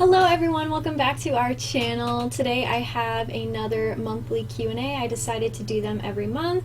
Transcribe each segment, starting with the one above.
Hello everyone, welcome back to our channel. Today I have another monthly Q&A. I decided to do them every month,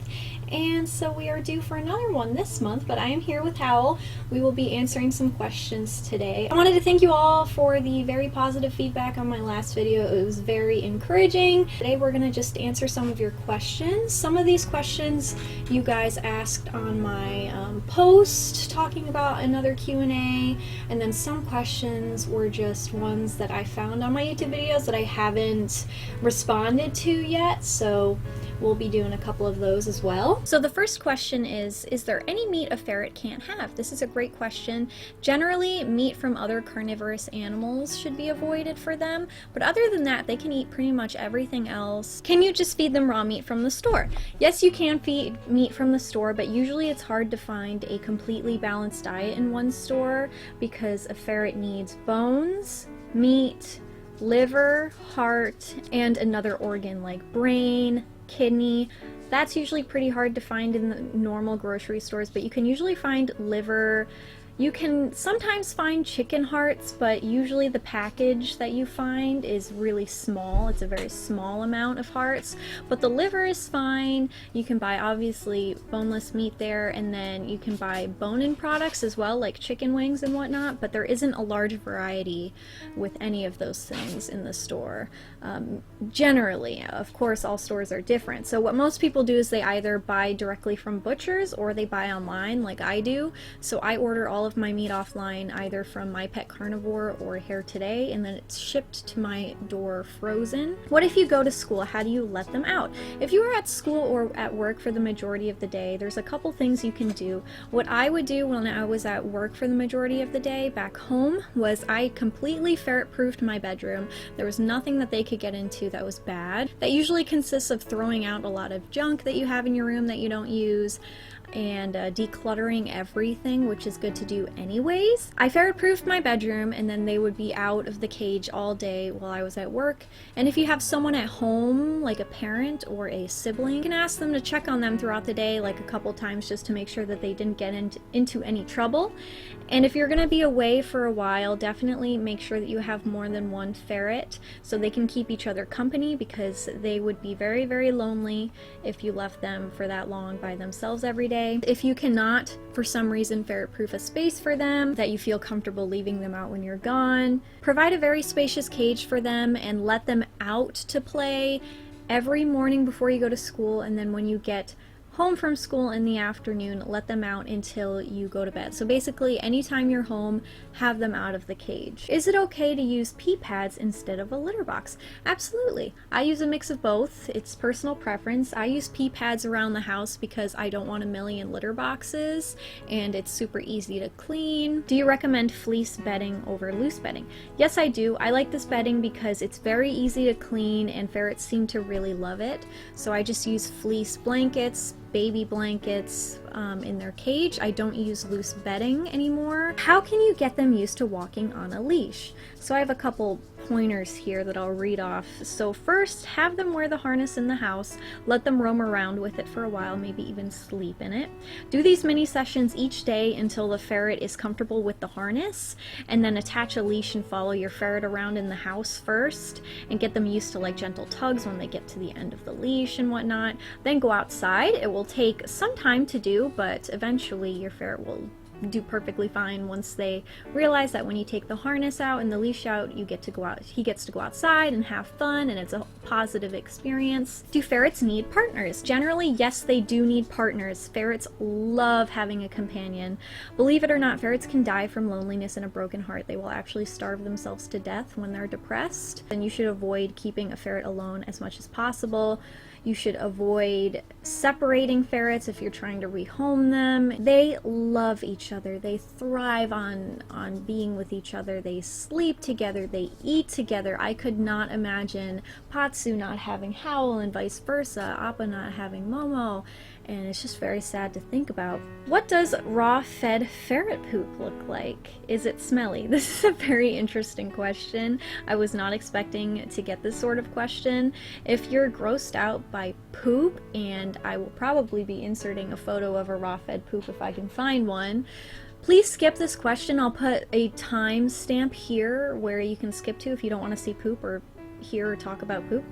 and so we are due for another one this month, but I am here with Howl. We will be answering some questions today. I wanted to thank you all for the very positive feedback on my last video. It was very encouraging. Today we're going to just answer some of your questions. Some of these questions you guys asked on my post talking about another Q&A, and then some questions were just ones that I found on my YouTube videos that I haven't responded to yet, so we'll be doing a couple of those as well. So the first question is there any meat a ferret can't have? This is a great question. Generally, meat from other carnivorous animals should be avoided for them, but other than that, they can eat pretty much everything else. Can you just feed them raw meat from the store? Yes, you can feed meat from the store, but usually it's hard to find a completely balanced diet in one store because a ferret needs bones, meat, liver, heart, and another organ like brain, kidney. That's usually pretty hard to find in the normal grocery stores, but you can usually find liver. You can sometimes find chicken hearts, but usually the package that you find is really small. It's a very small amount of hearts, but the liver is fine. You can buy obviously boneless meat there, and then you can buy bone-in products as well, like chicken wings and whatnot, but there isn't a large variety with any of those things in the store. Generally, of course, all stores are different. So what most people do is they either buy directly from butchers or they buy online like I do. So I order all of my meat offline, either from My Pet Carnivore or Hair Today, and then it's shipped to my door frozen. What if you go to school? How do you let them out? If you are at school or at work for the majority of the day, there's a couple things you can do. What I would do when I was at work for the majority of the day back home was I completely ferret-proofed my bedroom. There was nothing that they could get into that was bad. That usually consists of throwing out a lot of junk that you have in your room that you don't use, and decluttering everything, which is good to do anyways. I ferret-proofed my bedroom, and then they would be out of the cage all day while I was at work. And if you have someone at home, like a parent or a sibling, you can ask them to check on them throughout the day, like a couple times, just to make sure that they didn't get into any trouble. And if you're going to be away for a while, definitely make sure that you have more than one ferret so they can keep each other company, because they would be very, very lonely if you left them for that long by themselves every day. If you cannot, for some reason, ferret-proof a space for them that you feel comfortable leaving them out when you're gone, provide a very spacious cage for them and let them out to play every morning before you go to school, and then when you get home from school in the afternoon, let them out until you go to bed. So basically, anytime you're home, have them out of the cage. Is it okay to use pee pads instead of a litter box? Absolutely. I use a mix of both. It's personal preference. I use pee pads around the house because I don't want a million litter boxes, and it's super easy to clean. Do you recommend fleece bedding over loose bedding? Yes, I do. I like this bedding because it's very easy to clean, and ferrets seem to really love it. So I just use fleece blankets, baby blankets in their cage. I don't use loose bedding anymore. How can you get them used to walking on a leash? So I have a couple pointers here that I'll read off. So first, have them wear the harness in the house. Let them roam around with it for a while, maybe even sleep in it. Do these mini sessions each day until the ferret is comfortable with the harness, and then attach a leash and follow your ferret around in the house first and get them used to like gentle tugs when they get to the end of the leash and whatnot. Then go outside. It will take some time to do, but eventually your ferret will do perfectly fine once they realize that when you take the harness out and the leash out, you get to go out, he gets to go outside and have fun, and it's a positive experience. Do ferrets need partners? Generally, yes, they do need partners. Ferrets love having a companion. Believe it or not, ferrets can die from loneliness and a broken heart. They will actually starve themselves to death when they're depressed. And you should avoid keeping a ferret alone as much as possible. You should avoid separating ferrets if you're trying to rehome them. They love each other. They thrive on being with each other. They sleep together. They eat together. I could not imagine Pazu not having Howl and vice versa, Appa not having Momo, and it's just very sad to think about. What does raw fed ferret poop look like? Is it smelly? This is a very interesting question. I was not expecting to get this sort of question. If you're grossed out by poop, and I will probably be inserting a photo of a raw fed poop if I can find one, Please skip this question. I'll put a time stamp here where you can skip to if you don't want to see poop or hear or talk about poop.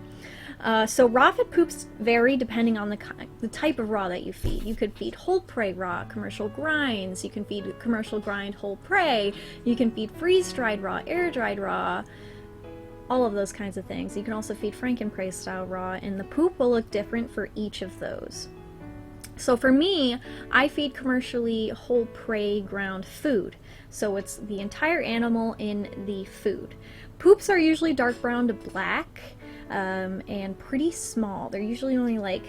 So raw-fed poops vary depending on the type of raw that you feed. You could feed whole prey raw, commercial grinds. You can feed commercial grind whole prey. You can feed freeze-dried raw, air-dried raw, all of those kinds of things. You can also feed Frankenprey style raw, and the poop will look different for each of those. So for me, I feed commercially whole prey ground food. So it's the entire animal in the food. Poops are usually dark brown to black, and pretty small. They're usually only like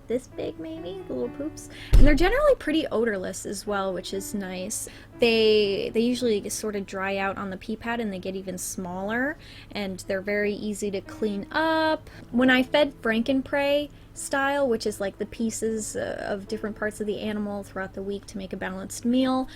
this big, maybe, the little poops. And they're generally pretty odorless as well, which is nice. They usually sort of dry out on the pee pad and they get even smaller, and they're very easy to clean up. When I fed Frankenprey style, which is like the pieces of different parts of the animal throughout the week to make a balanced meal,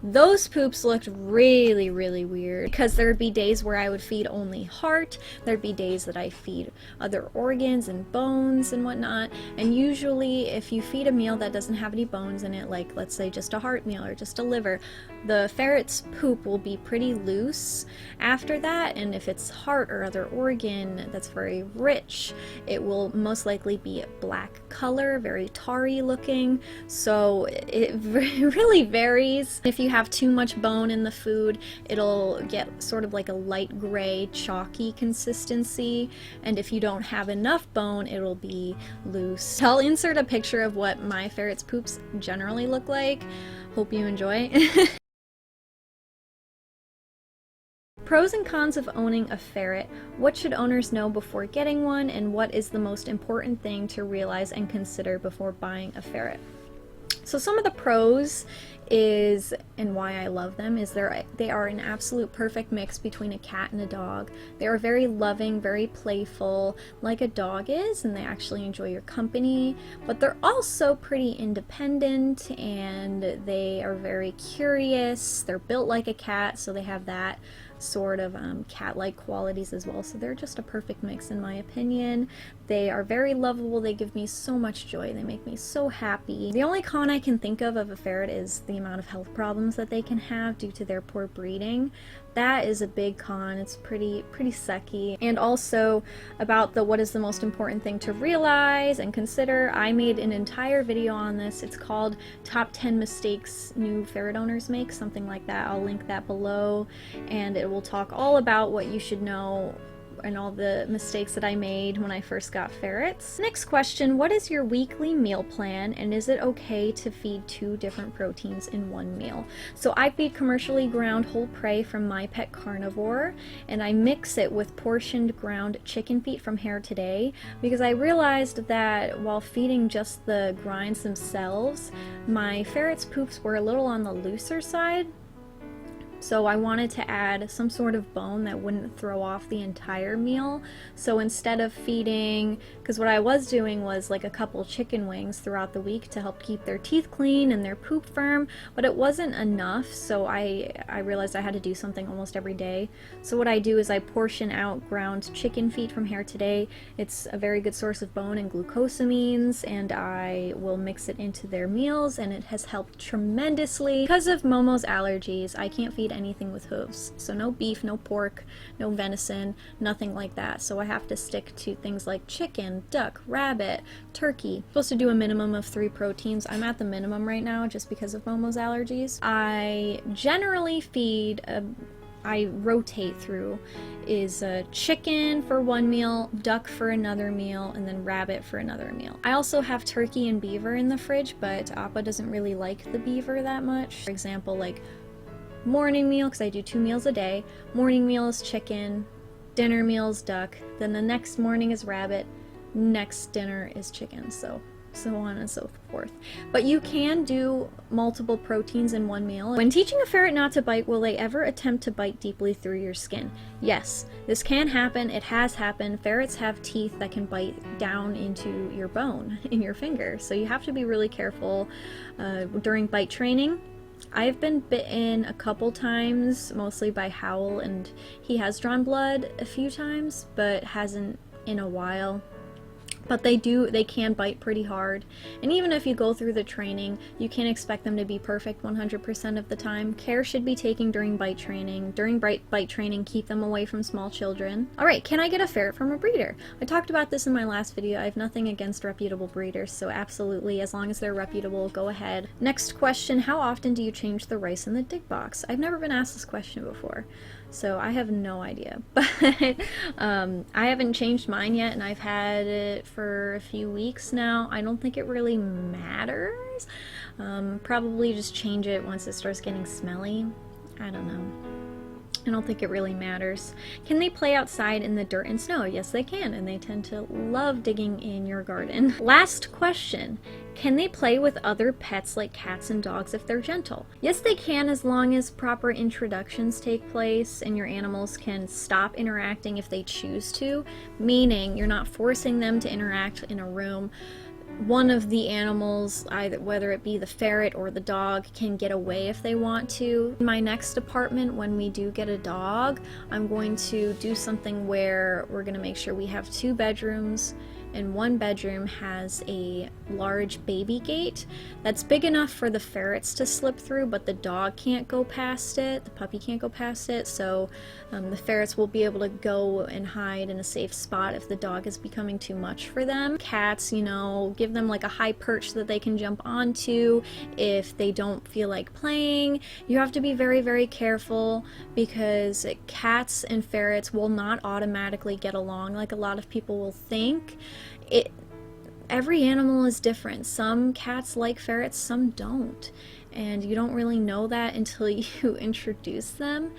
those poops looked really, really weird, because there would be days where I would feed only heart, there'd be days that I feed other organs and bones and whatnot, and usually if you feed a meal that doesn't have any bones in it, like let's say just a heart meal or just a liver, the ferret's poop will be pretty loose after that, and if it's heart or other organ that's very rich, it will most likely be a black color, very tarry looking, so it really varies. If you have too much bone in the food, it'll get sort of like a light gray chalky consistency, and if you don't have enough bone, it'll be loose. I'll insert a picture of what my ferret's poops generally look like. Hope you enjoy. Pros and cons of owning a ferret. What should owners know before getting one, and what is the most important thing to realize and consider before buying a ferret? So some of the pros is, and why I love them, is they are an absolute perfect mix between a cat and a dog. They are very loving, very playful, like a dog is, and they actually enjoy your company, but they're also pretty independent, and they are very curious. They're built like a cat, so they have that sort of cat-like qualities as well, so they're just a perfect mix in my opinion. They are very lovable. They give me so much joy. They make me so happy. The only con I can think of a ferret is the amount of health problems that they can have due to their poor breeding. That is a big con. It's pretty sucky. And also about what is the most important thing to realize and consider. I made an entire video on this. It's called Top 10 Mistakes New Ferret Owners Make, something like that. I'll link that below, and it will talk all about what you should know and all the mistakes that I made when I first got ferrets. Next question, what is your weekly meal plan, and is it okay to feed 2 different proteins in one meal? So I feed commercially ground whole prey from My Pet Carnivore, and I mix it with portioned ground chicken feet from Hair Today, because I realized that while feeding just the grinds themselves, my ferret's poops were a little on the looser side. So I wanted to add some sort of bone that wouldn't throw off the entire meal. So instead of feeding, because what I was doing was like a couple chicken wings throughout the week to help keep their teeth clean and their poop firm, but it wasn't enough, so I realized I had to do something almost every day. So what I do is I portion out ground chicken feet from Hair Today. It's a very good source of bone and glucosamines, and I will mix it into their meals, and it has helped tremendously. Because of Momo's allergies, I can't feed anything with hooves, so no beef, no pork, no venison, nothing like that. So I have to stick to things like chicken, duck, rabbit, turkey. I'm supposed to do a minimum of 3 proteins. I'm at the minimum right now just because of Momo's allergies. I generally feed I rotate through is chicken for one meal, duck for another meal, and then rabbit for another meal. I also have turkey and beaver in the fridge, but Appa doesn't really like the beaver that much. For example, like morning meal, because I do 2 meals a day, morning meal is chicken, dinner meal is duck, then the next morning is rabbit, next dinner is chicken, so on and so forth. But you can do multiple proteins in one meal. When teaching a ferret not to bite, will they ever attempt to bite deeply through your skin? Yes, this can happen. It has happened. Ferrets have teeth that can bite down into your bone in your finger, so you have to be really careful during bite training. I've been bitten a couple times, mostly by Howl, and he has drawn blood a few times, but hasn't in a while. But they can bite pretty hard. And even if you go through the training, you can't expect them to be perfect 100% of the time. Care should be taken during bite training. During bite training, keep them away from small children. Alright, can I get a ferret from a breeder? I talked about this in my last video. I have nothing against reputable breeders, so absolutely, as long as they're reputable, go ahead. Next question, how often do you change the rice in the dig box? I've never been asked this question before, so I have no idea. But I haven't changed mine yet, and I've had it for a few weeks now. I don't think it really matters. Probably just change it once it starts getting smelly. I don't know. I don't think it really matters. Can they play outside in the dirt and snow? Yes, they can, and they tend to love digging in your garden. Last question. Can they play with other pets like cats and dogs if they're gentle? Yes, they can, as long as proper introductions take place and your animals can stop interacting if they choose to, meaning you're not forcing them to interact in a room. One of the animals, either whether it be the ferret or the dog, can get away if they want to. In my next apartment, when we do get a dog, I'm going to do something where we're going to make sure we have 2 bedrooms, and one bedroom has a large baby gate that's big enough for the ferrets to slip through, but the dog can't go past it, the puppy can't go past it, so the ferrets will be able to go and hide in a safe spot if the dog is becoming too much for them. Cats, you know, give them like a high perch that they can jump onto if they don't feel like playing. You have to be very, very careful, because cats and ferrets will not automatically get along like a lot of people will think. Every animal is different. Some cats like ferrets, some don't. And you don't really know that until you introduce them.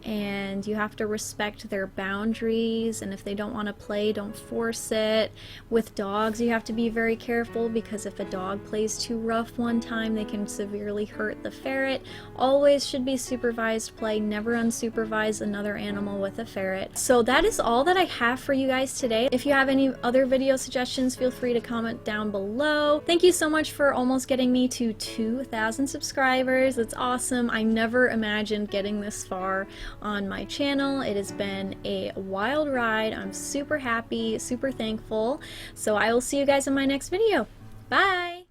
And you have to respect their boundaries, and if they don't want to play, don't force it. With dogs, you have to be very careful, because if a dog plays too rough one time, they can severely hurt the ferret. Always should be supervised play, never unsupervise another animal with a ferret. So that is all that I have for you guys today. If you have any other video suggestions, feel free to comment down below. Thank you so much for almost getting me to 2,000 subscribers. It's awesome. I never imagined getting this far on my channel. It has been a wild ride. I'm super happy, super thankful. So I will see you guys in my next video. Bye!